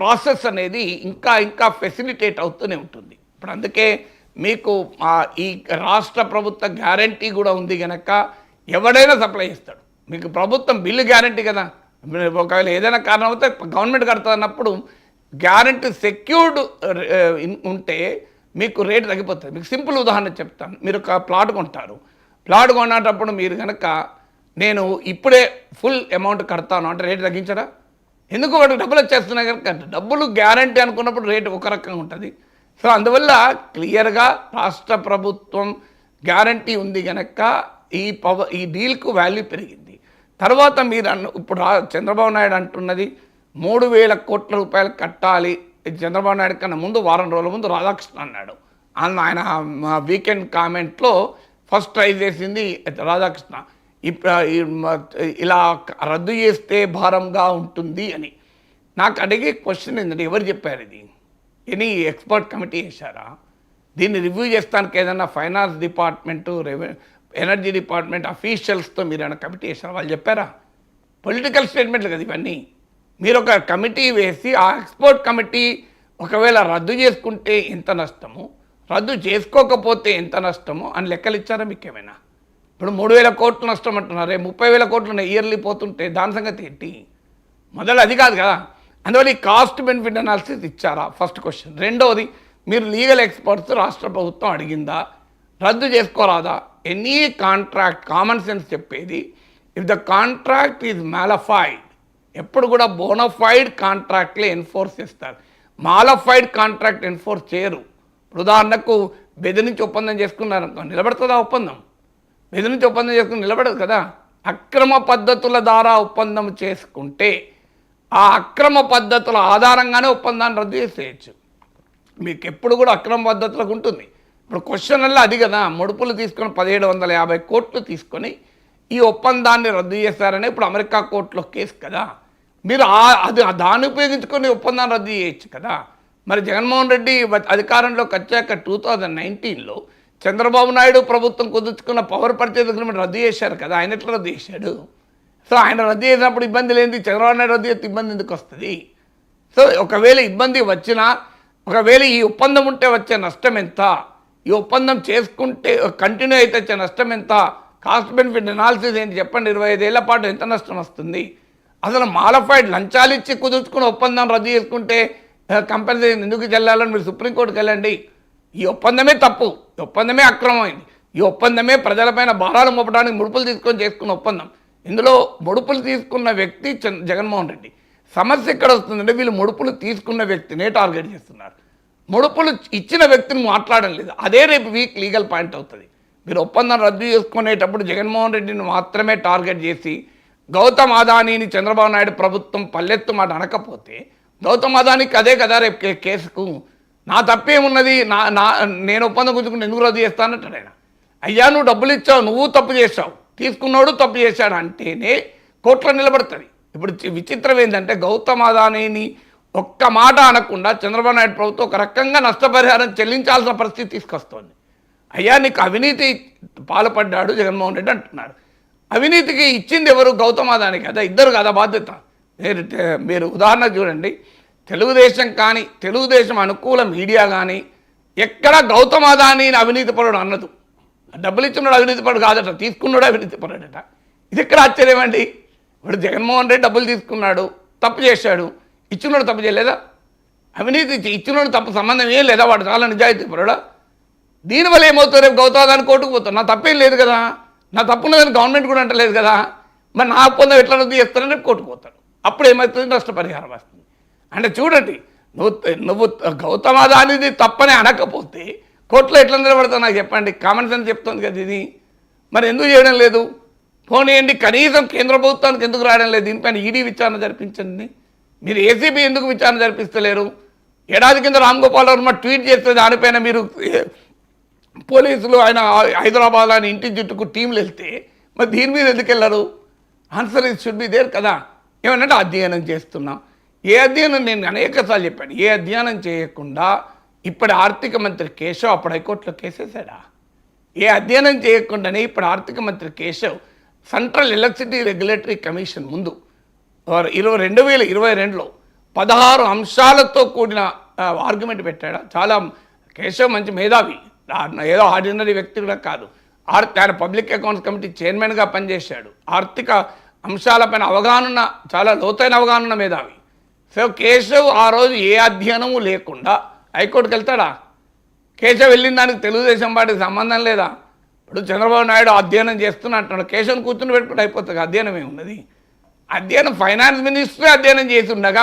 Process అనేది ఇంకా ఇంకా ఫెసిలిటేట్ అవుతూనే ఉంటుంది. ఇప్పుడు అందుకే మీకు ఈ రాష్ట్ర ప్రభుత్వ గ్యారంటీ కూడా ఉంది కనుక ఎవడైనా సప్లై చేస్తాడు. మీకు ప్రభుత్వం బిల్లు గ్యారంటీ కదా, ఒకవేళ ఏదైనా కారణం అయితే గవర్నమెంట్ కడుతున్నప్పుడు గ్యారంటీ సెక్యూర్డ్ ఉంటే మీకు రేటు తగ్గిపోతుంది. మీకు సింపుల్ ఉదాహరణ చెప్తాను. మీరు ఒక ప్లాట్ కొంటారు, ప్లాట్ కొనేటప్పుడు మీరు కనుక నేను ఇప్పుడే ఫుల్ అమౌంట్ కడతాను అంటే రేటు తగ్గించరా? ఎందుకు వాటికి డబ్బులు వచ్చేస్తున్నాయి కనుక డబ్బులు గ్యారంటీ అనుకున్నప్పుడు రేటు ఒక రకంగా ఉంటుంది. సో అందువల్ల క్లియర్గా రాష్ట్ర ప్రభుత్వం గ్యారంటీ ఉంది కనుక ఈ డీల్కు వాల్యూ పెరిగింది. తర్వాత మీరు ఇప్పుడు చంద్రబాబు నాయుడు అంటున్నది 3,000 కోట్ల రూపాయలు కట్టాలి. చంద్రబాబు నాయుడు కన్నా ముందు వారం రోజుల ముందు రాధాకృష్ణ అన్నాడు. ఆయన వీకెండ్ కామెంట్లో ఫస్ట్ ట్రై చేసింది రాధాకృష్ణ. ఇలా రద్దు చేస్తే భారంగా ఉంటుంది అని. నాకు అడిగే క్వశ్చన్ ఏంటంటే ఎవరు చెప్పారు ఇది? ఎనీ ఎక్స్పర్ట్ కమిటీ వేశారా? దీన్ని రివ్యూ చేస్తానికి ఏదైనా ఫైనాన్స్ డిపార్ట్మెంటు, ఎనర్జీ డిపార్ట్మెంట్ అఫీషియల్స్తో మీరు ఏమైనా కమిటీ వేశారా? వాళ్ళు చెప్పారా? పొలిటికల్ స్టేట్మెంట్లు కదా ఇవన్నీ. మీరు ఒక కమిటీ వేసి ఆ ఎక్స్పర్ట్ కమిటీ ఒకవేళ రద్దు చేసుకుంటే ఎంత నష్టము, రద్దు చేసుకోకపోతే ఎంత నష్టము అని లెక్కలు ఇచ్చారా మీకు ఏమైనా? ఇప్పుడు 3,000 కోట్లు నష్టం అంటున్నారే, 30,000 కోట్లు ఇయర్లీ పోతుంటే దాని సంగతి ఏంటి? మొదలు అది కాదు కదా. అందువల్ల ఈ కాస్ట్ బెనిఫిట్ అనాలిసిస్ ఇచ్చారా? First question. రెండవది, మీరు లీగల్ ఎక్స్పర్ట్స్ రాష్ట్ర ప్రభుత్వం అడిగిందా? రద్దు చేసుకోరాదా? ఎనీ కాంట్రాక్ట్ కామన్ సెన్స్ చెప్పేది, if the contract is mala fide, ఎప్పుడు కూడా బోనఫైడ్ కాంట్రాక్ట్లే ఎన్ఫోర్స్ చేస్తారు. మాలఫైడ్ కాంట్రాక్ట్ ఎన్ఫోర్స్ చేయరు. ఉదాహరణకు బెదిరించి ఒప్పందం చేసుకున్నారనుకో, నిలబడుతుందా ఒప్పందం? బెదిరించి ఒప్పందం చేసుకుని నిలబడదు కదా. అక్రమ పద్ధతుల ద్వారా ఒప్పందం చేసుకుంటే ఆ అక్రమ పద్ధతుల ఆధారంగానే ఒప్పందాన్ని రద్దు చేసేయచ్చు. మీకు ఎప్పుడు కూడా అక్రమ పద్ధతులకు ఉంటుంది. ఇప్పుడు క్వశ్చన్ వల్ల అది కదా, ముడుపులు తీసుకొని 1,750 కోట్లు తీసుకొని ఈ ఒప్పందాన్ని రద్దు చేశారని ఇప్పుడు అమెరికా కోర్టులో కేసు కదా. మీరు దాన్ని ఉపయోగించుకొని ఒప్పందాన్ని రద్దు చేయొచ్చు కదా. మరి జగన్మోహన్ రెడ్డి అధికారంలోకి వచ్చాక 2019లో చంద్రబాబు నాయుడు ప్రభుత్వం కుదుర్చుకున్న పవర్ పర్చేజ్ అగ్రిమెంట్ రద్దు చేశారు కదా. ఆయన ఎట్లా రద్దు చేశాడు? సో ఆయన రద్దు చేసినప్పుడు ఇబ్బంది లేనిది చంద్రబాబు నాయుడు రద్దు చేస్తే ఇబ్బంది ఎందుకు వస్తుంది? సో ఒకవేళ ఇబ్బంది వచ్చినా, ఒకవేళ ఈ ఒప్పందం ఉంటే వచ్చే నష్టం ఎంత, ఈ ఒప్పందం చేసుకుంటే కంటిన్యూ అయితే వచ్చే నష్టం ఎంత, కాస్ట్ బెనిఫిట్ అనాలిసిస్ ఏంటి చెప్పండి. 25 ఏళ్ల పాటు ఎంత నష్టం వస్తుంది? అసలు మాలఫైడ్ లంచాలు ఇచ్చి కుదుర్చుకున్న ఒప్పందం రద్దు చేసుకుంటే కంపెనీషన్ ఎందుకు చెల్లాలని మీరు సుప్రీంకోర్టుకి వెళ్ళండి. ఈ ఒప్పందమే తప్పు, ఈ ఒప్పందమే అక్రమమైంది, ఈ ఒప్పందమే ప్రజలపైన భారాలు మోపడానికి ముడుపులు తీసుకొని చేసుకున్న ఒప్పందం. ఇందులో ముడుపులు తీసుకున్న వ్యక్తి జగన్మోహన్ రెడ్డి. సమస్య ఎక్కడ వస్తుందంటే వీళ్ళు ముడుపులు తీసుకున్న వ్యక్తినే టార్గెట్ చేస్తున్నారు, ముడుపులు ఇచ్చిన వ్యక్తిని మాట్లాడడం లేదు. అదే రేపు వీక్ లీగల్ పాయింట్ అవుతుంది. మీరు ఒప్పందం రద్దు చేసుకునేటప్పుడు జగన్మోహన్ రెడ్డిని మాత్రమే టార్గెట్ చేసి గౌతమ్ అదానీని చంద్రబాబు నాయుడు ప్రభుత్వం పల్లెత్తు మాట అనకపోతే గౌతమ్ అదానీకి అదే కదా రేపు కేసుకు. నా తప్పేమున్నది, నేను ఒప్పందం గుంజుకుని ఎందుకు రద్దు చేస్తానంటాడు ఆయన. అయ్యా నువ్వు డబ్బులు ఇచ్చావు, నువ్వు తప్పు చేసావు, తీసుకున్నాడు తప్పు చేశాడు అంటేనే కోర్టులో నిలబడుతుంది. ఇప్పుడు విచిత్రం ఏంటంటే గౌతమ్ అదానీని ఒక్క మాట అనకుండా చంద్రబాబు నాయుడు ప్రభుత్వం ఒక రకంగా నష్టపరిహారం చెల్లించాల్సిన పరిస్థితి తీసుకొస్తోంది. అయ్యా నీకు అవినీతి పాల్పడ్డాడు జగన్మోహన్ రెడ్డి అంటున్నారు. అవినీతికి ఇచ్చింది ఎవరు? గౌతమ్ అదానీ కదా, ఇద్దరు కదా బాధ్యత. మీరు ఉదాహరణ చూడండి, తెలుగుదేశం కానీ తెలుగుదేశం అనుకూల మీడియా కానీ ఎక్కడ గౌతమ్ అదానీని అవినీతి పరుడు అన్నదు. డబ్బులు ఇచ్చినాడు అవినీతి పరుడు కాదట, తీసుకున్నాడు అవినీతి పరుడట. ఇది ఎక్కడ ఆశ్చర్యం అండి? ఇప్పుడు జగన్మోహన్ రెడ్డి డబ్బులు తీసుకున్నాడు, తప్పు చేశాడు, ఇచ్చినాడు తప్పు చేయలేదా? అవినీతి ఇచ్చినాడు తప్పు సంబంధం ఏం లేదా? వాడు చాలా నిజాయితీ పరుడా? దీనివల్ల ఏమవుతుంది? రేపు గౌతమ్ అదానీ కోర్టుకు పోతాడు. నా తప్పేం లేదు కదా, నా తప్పున్నదని గవర్నమెంట్ కూడా అంటలేదు కదా, మరి నా ఒప్పందం ఎట్లా రద్దు చేస్తారని రేపు కోర్టుకు పోతాడు. అప్పుడు ఏమవుతుంది? నష్టపరిహారం వస్తుంది. అంటే చూడండి, నువ్వు గౌతమ్ అదానీది తప్పని అనకపోతే కోర్టులో ఎట్లా నిలబడతావు నాకు చెప్పండి. కామన్ సెన్స్ చెప్తుంది కదా ఇది. మరి ఎందుకు చేయడం లేదు? పోనీయండి, కనీసం కేంద్ర ప్రభుత్వానికి ఎందుకు రాయడం లేదు? దీనిపైన ఈడీ విచారణ జరిపించండి. మీరు ఏసీబీ ఎందుకు విచారణ జరిపిస్తలేరు? ఏడాది కింద రామ్ గోపాల్ వర్మ ట్వీట్ చేస్తే దానిపైన మీరు పోలీసులు ఆయన హైదరాబాద్ అని ఇంటి చుట్టూ టీంలు వెళ్తే మరి దీని మీద ఎందుకు వెళ్ళరు? Answer is should be there కదా. ఏమనంటే అధ్యయనం చేస్తున్నాం. ఏ అధ్యయనం? నేను అనేకసార్లు చెప్పాను, ఏ అధ్యయనం చేయకుండా ఇప్పటి ఆర్థిక మంత్రి కేశవ్ అప్పుడు హైకోర్టులో కేసేసాడా? ఏ అధ్యయనం చేయకుండానే ఇప్పుడు ఆర్థిక మంత్రి Keshav central electricity regulatory commission ముందు 2022లో 16 అంశాలతో కూడిన ఆర్గ్యుమెంట్ పెట్టాడా? చాలా కేశవ్ మంచి మేధావి, ఏదో ఆర్డినరీ వ్యక్తి కూడా కాదు. ఆయన పబ్లిక్ అకౌంట్స్ కమిటీ చైర్మన్గా పనిచేశాడు. ఆర్థిక అంశాలపైన అవగాహన, చాలా లోతైన అవగాహన మేధావి. సో కేశవ్ ఆ రోజు ఏ అధ్యయనము లేకుండా హైకోర్టుకు వెళ్తాడా? కేశవ్ వెళ్ళిన దానికి తెలుగుదేశం పార్టీకి సంబంధం లేదా? ఇప్పుడు చంద్రబాబు నాయుడు అధ్యయనం చేస్తున్నా అంటున్నాడు, కేశవ్ని కూర్చుని పెట్టుకుంటే అయిపోతుంది. అధ్యయనం ఏమున్నది? అధ్యయనం ఫైనాన్స్ మినిస్టరే అధ్యయనం చేసి ఉండగా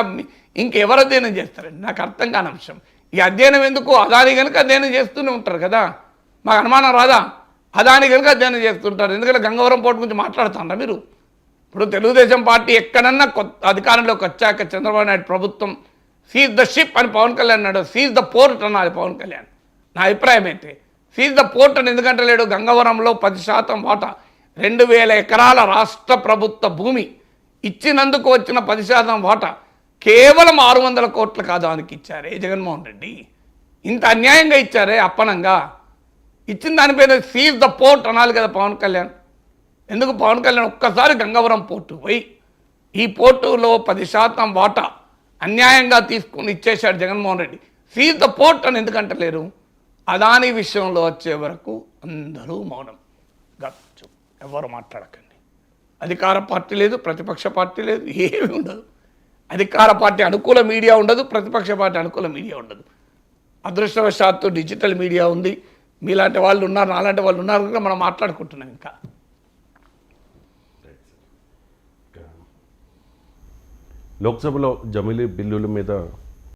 ఇంకెవరు అధ్యయనం చేస్తారండి? నాకు అర్థం కాని అంశం. ఈ అధ్యయనం ఎందుకు? అదాని కనుక అధ్యయనం చేస్తూనే ఉంటారు కదా, మాకు అనుమానం రాదా? అదాని కనుక అధ్యయనం చేస్తుంటారు. ఎందుకంటే గంగవరం పోర్టు గురించి మాట్లాడుతారా మీరు? ఇప్పుడు తెలుగుదేశం పార్టీ ఎక్కడన్నా కొత్త అధికారంలోకి వచ్చాక చంద్రబాబు నాయుడు ప్రభుత్వం సీజ్ ద షిప్ అని పవన్ కళ్యాణ్ అన్నాడు, సీజ్ ద పోర్ట్ అన్నది పవన్ కళ్యాణ్. నా అభిప్రాయం అయితే సీజ్ ద పోర్ట్ అని ఎందుకంటే లేడు, గంగవరంలో 10% వాటా 2000 ఎకరాల రాష్ట్ర ప్రభుత్వ భూమి ఇచ్చినందుకు వచ్చిన 10% వాటా కేవలం 600 కోట్ల కాదానికి ఇచ్చారే జగన్మోహన్ రెడ్డి. ఇంత అన్యాయంగా ఇచ్చారే, అప్పనంగా ఇచ్చిన దానిపైన సీజ్ ద పోర్ట్ అనాలి కదా పవన్ కళ్యాణ్. ఎందుకు పవన్ కళ్యాణ్ ఒక్కసారి గంగవరం పోర్టు పోయి ఈ పోర్టులో 10% వాటా అన్యాయంగా తీసుకుని ఇచ్చేశాడు Jaganmohan Reddy, seize the port అని ఎందుకంటలేరు? అదాని విషయంలో వచ్చే వరకు అందరూ మౌనం, గచ్చు, ఎవరు మాట్లాడకండి. అధికార పార్టీ లేదు, ప్రతిపక్ష పార్టీ లేదు, ఏమీ ఉండదు. అధికార పార్టీ అనుకూల మీడియా ఉండదు, ప్రతిపక్ష పార్టీ అనుకూల మీడియా ఉండదు. అదృష్టవశాత్తు డిజిటల్ మీడియా ఉంది, మీలాంటి వాళ్ళు ఉన్నారు, నాలాంటి వాళ్ళు ఉన్నారు కనుక మనం మాట్లాడుకుంటున్నాం. ఇంకా లోక్సభలో జమిలీ బిల్లుల మీద